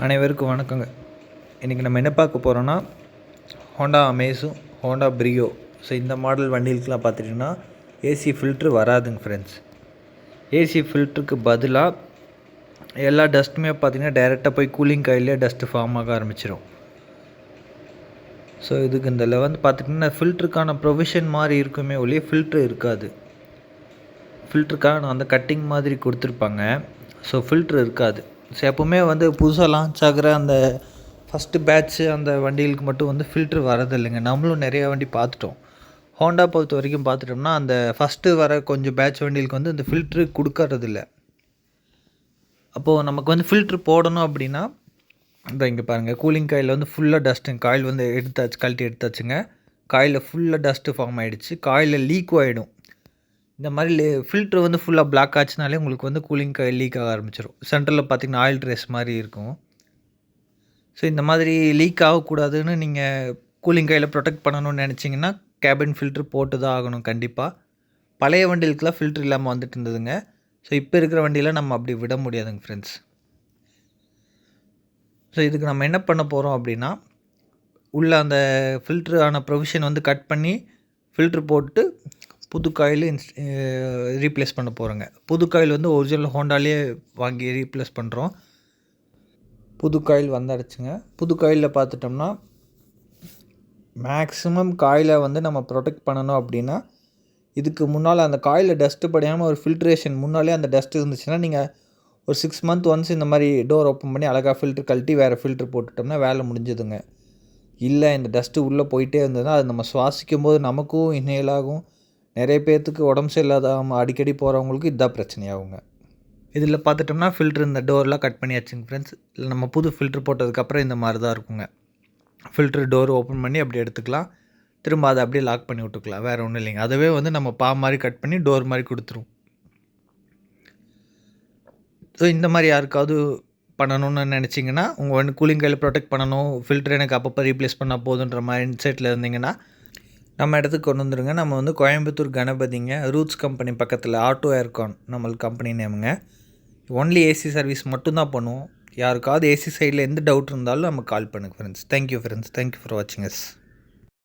அனைவருக்கும் வணக்கங்க. இன்றைக்கி நம்ம என்ன பார்க்க போகிறோன்னா, ஹோண்டா அமேஸும் ஹோண்டா பிரியோ. ஸோ இந்த மாடல் வண்டிகளுக்கெலாம் பார்த்துட்டிங்கன்னா ஏசி ஃபில்ட்ரு வராதுங்க ஃப்ரெண்ட்ஸ். ஏசி ஃபில்ட்ருக்கு பதிலாக எல்லா டஸ்ட்டுமே பார்த்திங்கன்னா டைரெக்டாக போய் கூலிங் காயிலே டஸ்ட்டு ஃபார்ம் ஆக ஆரம்பிச்சிடும். ஸோ இதுக்கு இந்த வந்து பார்த்திங்கன்னா ஃபில்ட்ருக்கான ப்ரொவிஷன் மாதிரி இருக்குமே ஒழிய ஃபில்ட்ரு இருக்காது. ஃபில்ட்ருக்காக அந்த கட்டிங் மாதிரி கொடுத்துருப்பாங்க. ஸோ ஃபில்ட்ரு இருக்காது. ஸோ எப்போவுமே வந்து புதுசாக லான்ச் ஆகிற அந்த ஃபஸ்ட்டு பேட்ச்சு அந்த வண்டிகளுக்கு மட்டும் வந்து ஃபில்ட்ரு வரதில்லைங்க. நம்மளும் நிறைய வண்டி பார்த்துட்டோம். ஹோண்டா பொறுத்த வரைக்கும் பார்த்துட்டோம்னா அந்த ஃபஸ்ட்டு வர கொஞ்சம் பேட்ச் வண்டிகளுக்கு வந்து அந்த ஃபில்ட்ரு கொடுக்கறதில்ல. அப்போது நமக்கு வந்து ஃபில்ட்ரு போடணும் அப்படின்னா இந்த இங்கே பாருங்கள், கூலிங் காயில் வந்து ஃபுல்லாக டஸ்ட்டுங்க. காயில் வந்து கழட்டி எடுத்தாச்சுங்க. காயில் ஃபுல்லாக டஸ்ட்டு ஃபார்ம் ஆகிடுச்சு. காயில் லீக்கும் ஆகிடும். இந்த மாதிரி ஃபில்ட்ரு வந்து ஃபுல்லாக பிளாக் ஆச்சுனாலே உங்களுக்கு வந்து கூலிங் காயில் லீக் ஆக ஆரம்பிச்சிடும். சென்டரில் பார்த்திங்கன்னா ஆயில் ட்ரேஸ் மாதிரி இருக்கும். ஸோ இந்த மாதிரி லீக் ஆகக்கூடாதுன்னு நீங்கள் கூலிங் காயில் ப்ரொடெக்ட் பண்ணணும்னு நினச்சிங்கன்னா கேபின் ஃபில்ட்ரு போட்டு தான் ஆகணும் கண்டிப்பாக. பழைய வண்டிகளுக்கெலாம் ஃபில்ட்ரு இல்லாமல் வந்துட்டு இருந்ததுங்க. ஸோ இப்போ இருக்கிற வண்டியில் நம்ம அப்படி விட முடியாதுங்க ஃப்ரெண்ட்ஸ். ஸோ இதுக்கு நம்ம என்ன பண்ண போகிறோம் அப்படின்னா, உள்ள அந்த ஃபில்ட்ரு ஆன ப்ரொவிஷன் வந்து கட் பண்ணி ஃபில்ட்ரு போட்டு புது காயில் ரீப்ளேஸ் பண்ண போகிறோங்க. புது காயில் வந்து ஒரிஜினல் ஹோண்டாலேயே வாங்கி ரீப்ளேஸ் பண்ணுறோம். புது காயில் வந்தாடுச்சுங்க. புது காயிலில் பார்த்துட்டோம்னா மேக்ஸிமம் காயிலை வந்து நம்ம ப்ரொடெக்ட் பண்ணணும் அப்படின்னா, இதுக்கு முன்னால் அந்த காயிலில் டஸ்ட்டு படியாமல் ஒரு ஃபில்ட்ரேஷன் முன்னாலே அந்த டஸ்ட்டு இருந்துச்சுன்னா நீங்கள் ஒரு 6 மந்த் ஒன்ஸ் இந்த மாதிரி டோர் ஓப்பன் பண்ணி அழகாக ஃபில்ட்ரு கழட்டி வேறு ஃபில்ட்ரு போட்டுட்டோம்னா வேலை முடிஞ்சுதுங்க. இல்லை இந்த டஸ்ட்டு உள்ளே போயிட்டே இருந்ததுன்னா அது நம்ம சுவாசிக்கும் போது நமக்கும் இன்ஹேல் ஆகும். நிறைய பேர்த்துக்கு உடம்பு சரியில்லாதாமல் அடிக்கடி போகிறவங்களுக்கு இதுதான் பிரச்சனையாகுங்க. இதில் பார்த்துட்டோம்னா ஃபில்ட்ரு இந்த டோர்லாம் கட் பண்ணியாச்சுங்க ஃப்ரெண்ட்ஸ். இல்லை நம்ம புது ஃபில்ட்ரு போட்டதுக்கப்புறம் இந்த மாதிரி தான் இருக்குங்க. ஃபில்ட்ரு டோர் ஓப்பன் பண்ணி அப்படி எடுத்துக்கலாம். திரும்ப அதை அப்படியே லாக் பண்ணி விட்டுக்கலாம். வேறு ஒன்றும் இல்லைங்க. அதுவே வந்து நம்ம மாதிரி கட் பண்ணி டோர் மாதிரி கொடுத்துரும். ஸோ இந்த மாதிரி யாருக்காவது பண்ணணும்னு நினச்சிங்கன்னா, உங்கள் வந்து கூலிங் காயில் ப்ரொடெக்ட் பண்ணணும், ஃபில்ட்ரு எனக்கு அப்பப்போ ரீப்ளேஸ் பண்ணால் போதுன்ற மைண்ட் செட்டில் இருந்தீங்கன்னா நம்ம இடத்துக்கு கொண்டு வந்துடுங்க. நம்ம வந்து கோயம்புத்தூர் கணபதிங்க, ரூட்ஸ் கம்பெனி பக்கத்தில் ஆட்டோ ஏர்கான் நம்மளுக்கு கம்பெனி நேமுங்க. ஒன்லி ஏசி சர்வீஸ் மட்டும்தான் பண்ணுவோம். யாருக்காவது ஏசி சைடில் எந்த டவுட் இருந்தாலும் நமக்கு கால் பண்ணுங்கள் friends. Thank you friends. Thank you for வாட்சிங் அஸ்.